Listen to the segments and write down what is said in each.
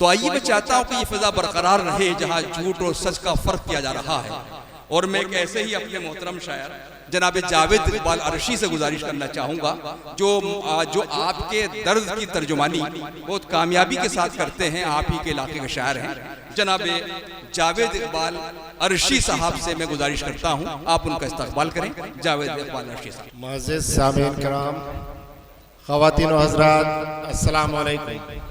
तो आइए मैं चाहता हूं कि ये फिजा बरकरार रहे जहां झूठ और सच का फर्क किया जा रहा है। और मैं एक ऐसे ही अपने मोहतरम शायर जनाब जावेद इकबाल अरशी से गुजारिश करना चाहूँगा जो आपके दर्द की तर्जुमानी बहुत कामयाबी के साथ करते हैं। आप ही के इलाके के शायर हैं जनाब जावेद इकबाल अरशी साहब से मैं गुजारिश करता हूँ आप उनका इस्तकबाल करें। जावेद इकबाल अरशी साहब। मुअज़्ज़िज़ सामीन किराम, ख़वातीन व हज़रात, अस्सलामु अलैकुम।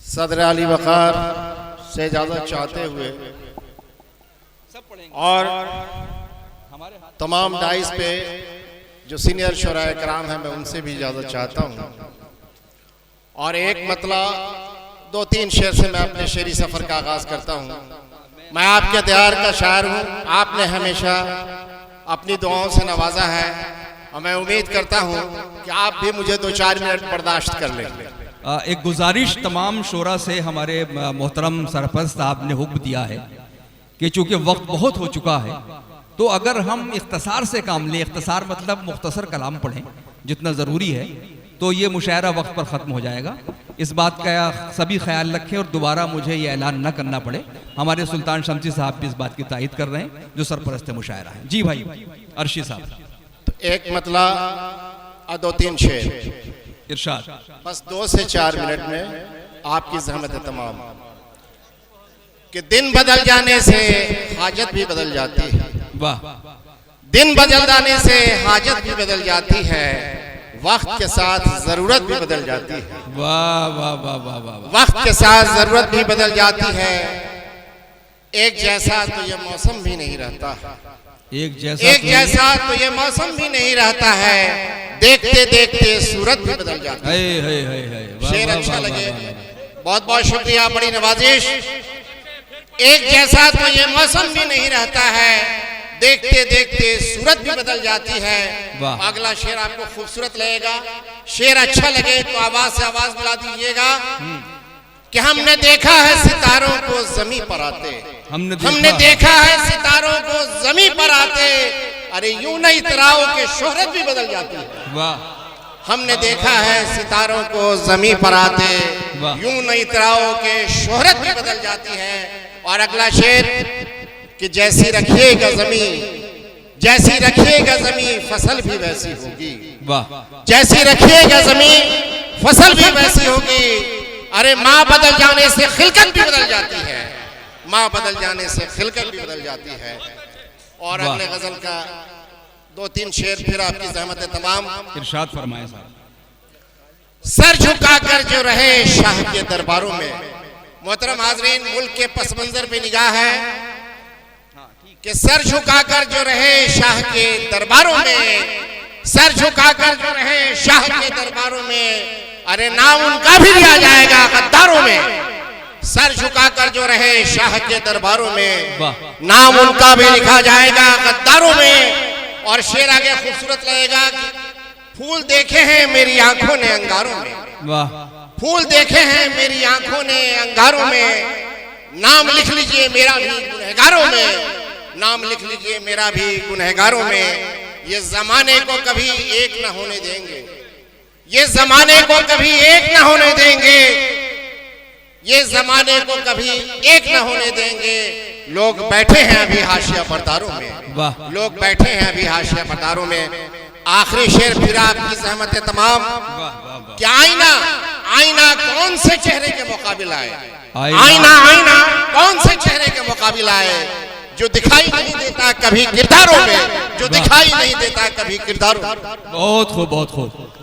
सदर अली वक़ार से इजाज़त चाहते हुए और तमाम डाइस पे जो सीनियर शुराए कराम हैं मैं उनसे भी इजाज़त चाहता हूँ। और एक मतलब 2-3 शेर से मैं अपने शेरी सफ़र का आगाज़ करता हूँ। मैं आपके तैयार का शायर हूँ, आपने हमेशा अपनी दुआओं से नवाजा है और मैं उम्मीद करता हूँ कि आप भी मुझे 2-4 मिनट बर्दाश्त कर लेंगे। एक गुजारिश तमाम शोरा से हमारे मोहतरम सरपंच साहब ने हुक्म दिया है कि चूँकि वक्त बहुत हो चुका है तो अगर हम इख्तसार से काम लें, इख्तसार मतलब मुख्तसर कलाम पढ़ें जितना ज़रूरी है, तो ये मुशायरा वक्त पर ख़त्म हो जाएगा। इस बात का सभी ख्याल रखें और दोबारा मुझे ये ऐलान न करना पड़े। हमारे सुल्तान शमसी साहब भी इस बात की तायद कर रहे हैं जो सरपरस्त मुशायरा है। जी भाई अरशी साहब। तो एक मतलब 2-3 शेर इरशाद। बस 2 से 4 मिनट में आपकी ज़हमत है तमाम। कि दिन बदल जाने से हाजत भी बदल जाती है। वाह। दिन बदल जाने से हाजत भी बदल जाती है, वक्त के साथ जरूरत भी बदल जाती है। वाह वाह वाह वाह वाह। वक्त के साथ जरूरत भी बदल जाती है। एक जैसा तो ये मौसम भी नहीं रहता, एक जैसा तो ये मौसम भी नहीं रहता है। देखते देखते सूरत भी बदल जाती है। शेर अच्छा लगे, बहुत बहुत शुक्रिया, बड़ी नवाजिश। एक जैसा तो ये मौसम भी नहीं रहता है, देखते देखते सूरत भी बदल जाती है। अगला शेर आपको खूबसूरत लगेगा। शेर अच्छा लगे तो आवाज से आवाज मिला दीजिएगा कि हमने देखा है सितारों को ज़मीं पर आते, हमने देखा है सितारों को ज़मीं पर आते। अरे यूं नहीं इतराओं के शोहरत भी बदल जाती है। वाह। हमने देखा है सितारों को ज़मीं पर आते, यूं नहीं इतराओं के शोहरत भी बदल जाती है। और अगला शेर कि जैसी रखिएगा ज़मीं, जैसी रखिएगा ज़मीं फसल भी वैसी होगी। वाह। जैसी रखिएगा ज़मीं फसल भी वैसी होगी। अरे माँ बदल जाने से खिलकत भी बदल जाती है, माँ बदल जाने से खिलकत भी बदल जाती है। और अगले गजल का 2-3 शेर फिर आपकी ज़हमत है तमाम। इरशाद फरमाएं साहब। सर झुकाकर जो रहे शाह के दरबारों में, मोहतरम हाज़रीन, मुल्क के पस मंजर पे निगाह है कि सर झुकाकर जो रहे शाह के दरबारों में, सर झुकाकर जो रहे शाह के दरबारों में। अरे नाम उनका भी लिया जाएगा गद्दारों में। सर झुकाकर जो रहे शाह के दरबारों में, नाम उनका भी लिखा जाएगा गद्दारों में। और शेर आगे खूबसूरत लगेगा कि फूल देखे हैं मेरी आंखों ने अंगारों में। वाह। फूल देखे हैं मेरी आंखों ने अंगारों में, नाम लिख लीजिए मेरा भी गुनहगारों में, नाम लिख लीजिए मेरा भी गुनहगारों में। ये जमाने को कभी एक न होने देंगे, ये जमाने को कभी एक न होने देंगे, ये जमाने को कभी एक न होने देंगे। लोग बैठे हैं अभी हाशिया बरदारों में, वाह। लोग बैठे हैं अभी हाशिया बरदारों में। आखिरी शेर फिर आपकी ज़हमत है तमाम। क्या आईना, आईना कौन से चेहरे के मुकाबिला है, आईना आईना कौन से चेहरे के मुकाबिला है, जो दिखाई नहीं देता कभी किरदारों में, जो दिखाई नहीं देता कभी किरदारों में। बहुत खूब, बहुत खूब।